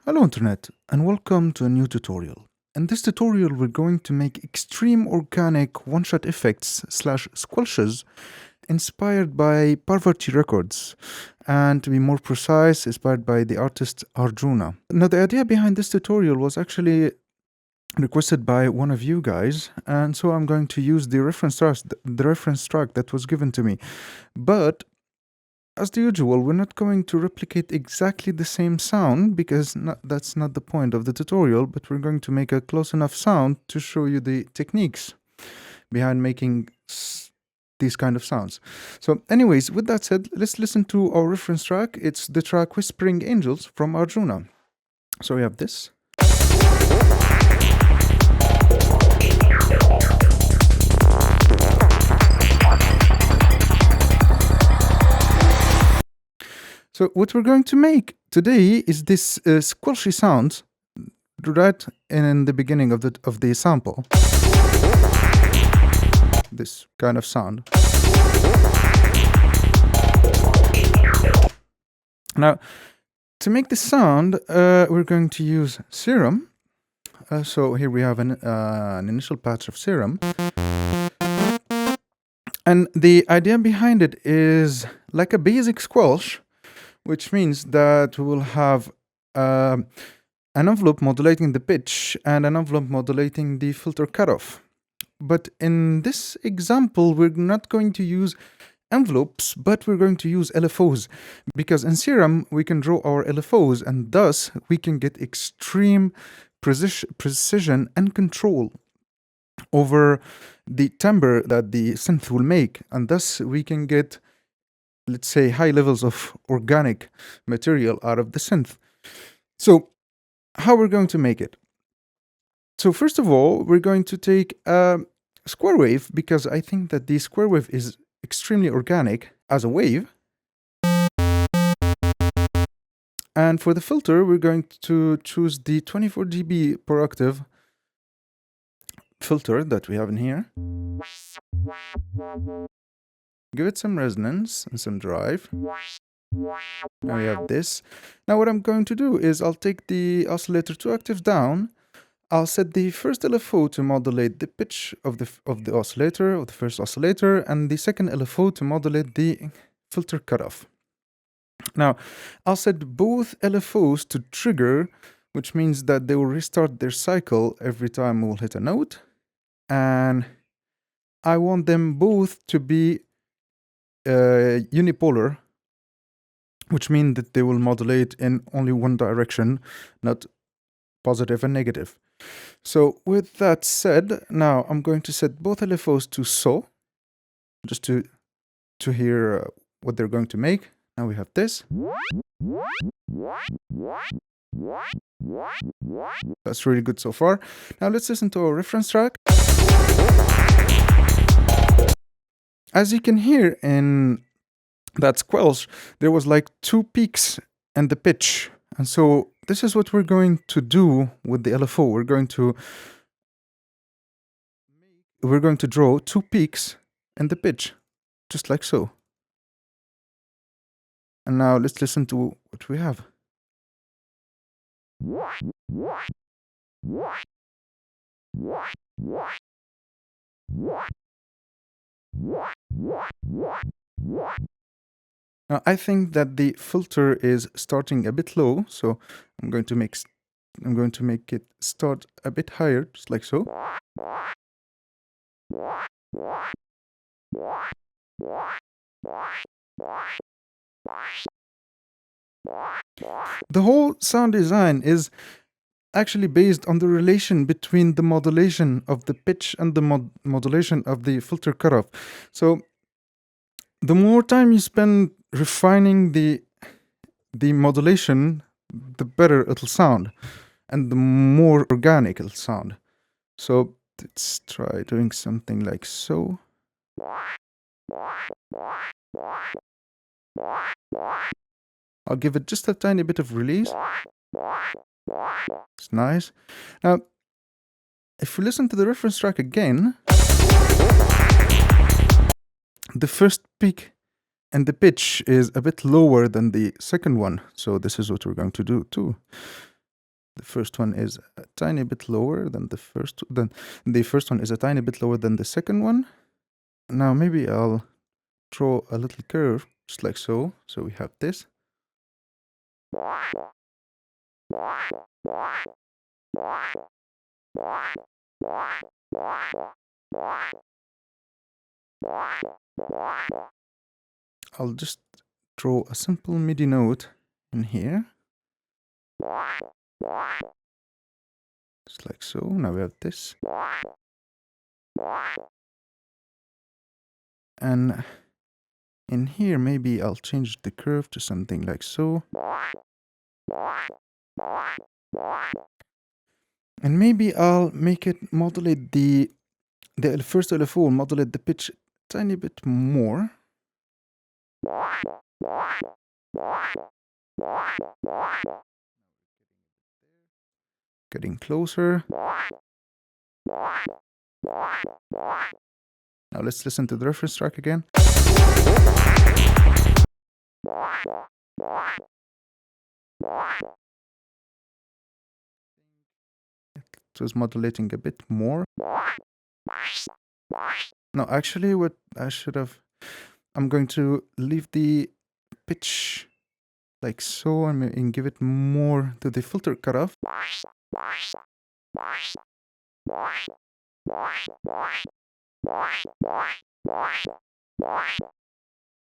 Hello Internet, and welcome to a new tutorial. In this tutorial we're going to make extreme organic one-shot effects slash squelches inspired by Parvati Records, and to be more precise, inspired by the artist Arjuna. Now the idea behind this tutorial was actually requested by one of you guys, and so I'm going to use the reference track that was given to me. But as usual, we're not going to replicate exactly the same sound because that's not the point of the tutorial, but we're going to make a close enough sound to show you the techniques behind making these kind of sounds. So anyways, with that said, let's listen to our reference track. It's the track Whispering Angels from Arjuna. So we have this. So what we're going to make today is this squelchy sound right in the beginning of the sample. This kind of sound. Now, to make this sound, we're going to use Serum. So here we have an initial patch of Serum. And the idea behind it is like a basic squelch, which means that we will have an envelope modulating the pitch and an envelope modulating the filter cutoff. But in this example, we're not going to use envelopes, but we're going to use LFOs, because in Serum we can draw our LFOs, and thus we can get extreme precision and control over the timbre that the synth will make, and thus we can get, let's say, high levels of organic material out of the synth. So how we're going to make it? So first of all, we're going to take a square wave, because I think that the square wave is extremely organic as a wave. And for the filter, we're going to choose the 24 dB per octave filter that we have in here. Give it some resonance and some drive. Now we have this. Now what I'm going to do is I'll take the oscillator 2 octaves down. I'll set the first LFO to modulate the pitch of the oscillator, of the first oscillator, and the second LFO to modulate the filter cutoff. Now, I'll set both LFOs to trigger, which means that they will restart their cycle every time we'll hit a note. And I want them both to be unipolar, which means that they will modulate in only one direction, not positive and negative. So with that said, now I'm going to set both LFOs to So, just to hear what they're going to make. Now we have this. That's really good so far. Now let's listen to our reference track. As you can hear in that squelch, there was like 2 peaks in the pitch. And so this is what we're going to do with the LFO. We're going to draw 2 peaks in the pitch, just like so. And now let's listen to what we have. Now I think that the filter is starting a bit low, so I'm going to make it start a bit higher, just like so. The whole sound design is actually based on the relation between the modulation of the pitch and the modulation of the filter cutoff. So the more time you spend refining the modulation, the better it'll sound, and the more organic it'll sound. So let's try doing something like so. I'll give it just a tiny bit of release. It's nice. Now, if we listen to the reference track again, the first peak and the pitch is a bit lower than the second one. So this is what we're going to do too. The first one is a tiny bit lower than the first one is a tiny bit lower than the second one. Now maybe I'll draw a little curve, just like so. So we have this. I'll just draw a simple MIDI note in here. Just like so. Now we have this. And in here, maybe I'll change the curve to something like so. And maybe I'll make it modulate the first LFO, modulate the pitch a tiny bit more. Getting closer. Now let's listen to the reference track again. It was modulating a bit more. No, actually what I should have... I'm going to leave the pitch like so and give it more to the filter cutoff.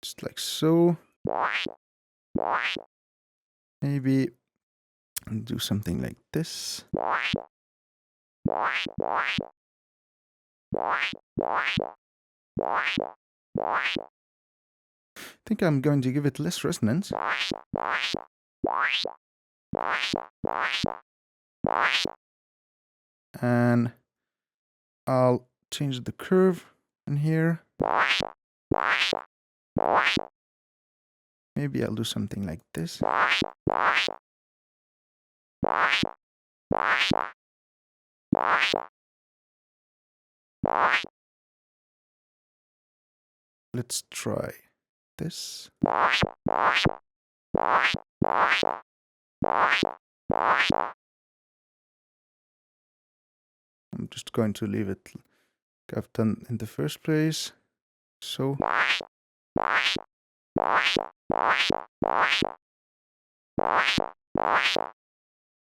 Just like so. Maybe do something like this. I think I'm going to give it less resonance. And I'll change the curve in here. Maybe I'll do something like this. Let's try this. I'm just going to leave it like I've done in the first place. So.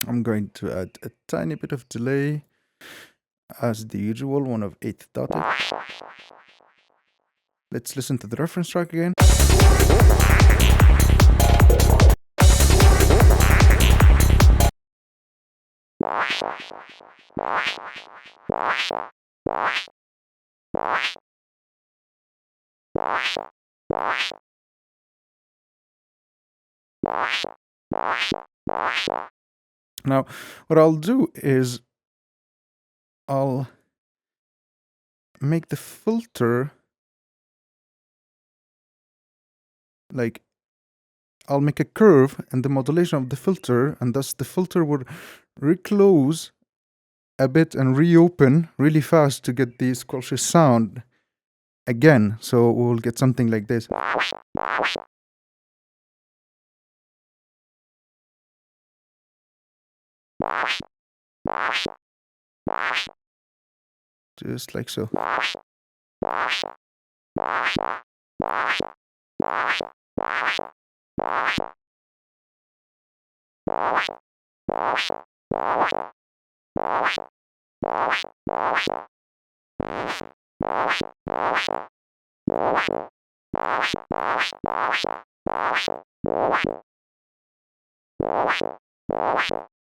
I'm going to add a tiny bit of delay as the usual, 1/8 dotted. Let's listen to the reference track again. Now, what I'll do is I'll make the filter like I'll make a curve in the modulation of the filter, and thus the filter would reclose a bit and reopen really fast to get the squelchy sound again. So we'll get something like this. Just like so.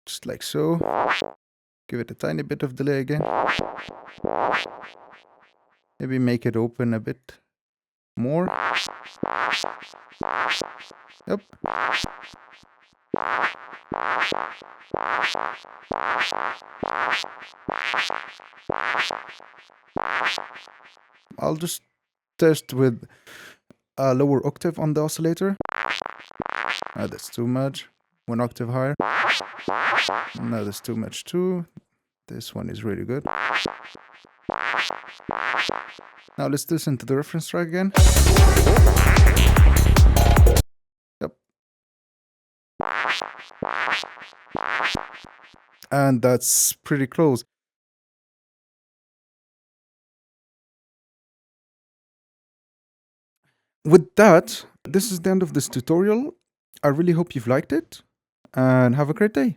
Just like so. Give it a tiny bit of delay again. Maybe make it open a bit more. Yep. I'll just test with a lower octave on the oscillator. That's too much. 1 octave higher. No, that's too much too. This one is really good. Now let's listen to the reference track again. Yep. And that's pretty close. With that, this is the end of this tutorial. I really hope you've liked it and have a great day.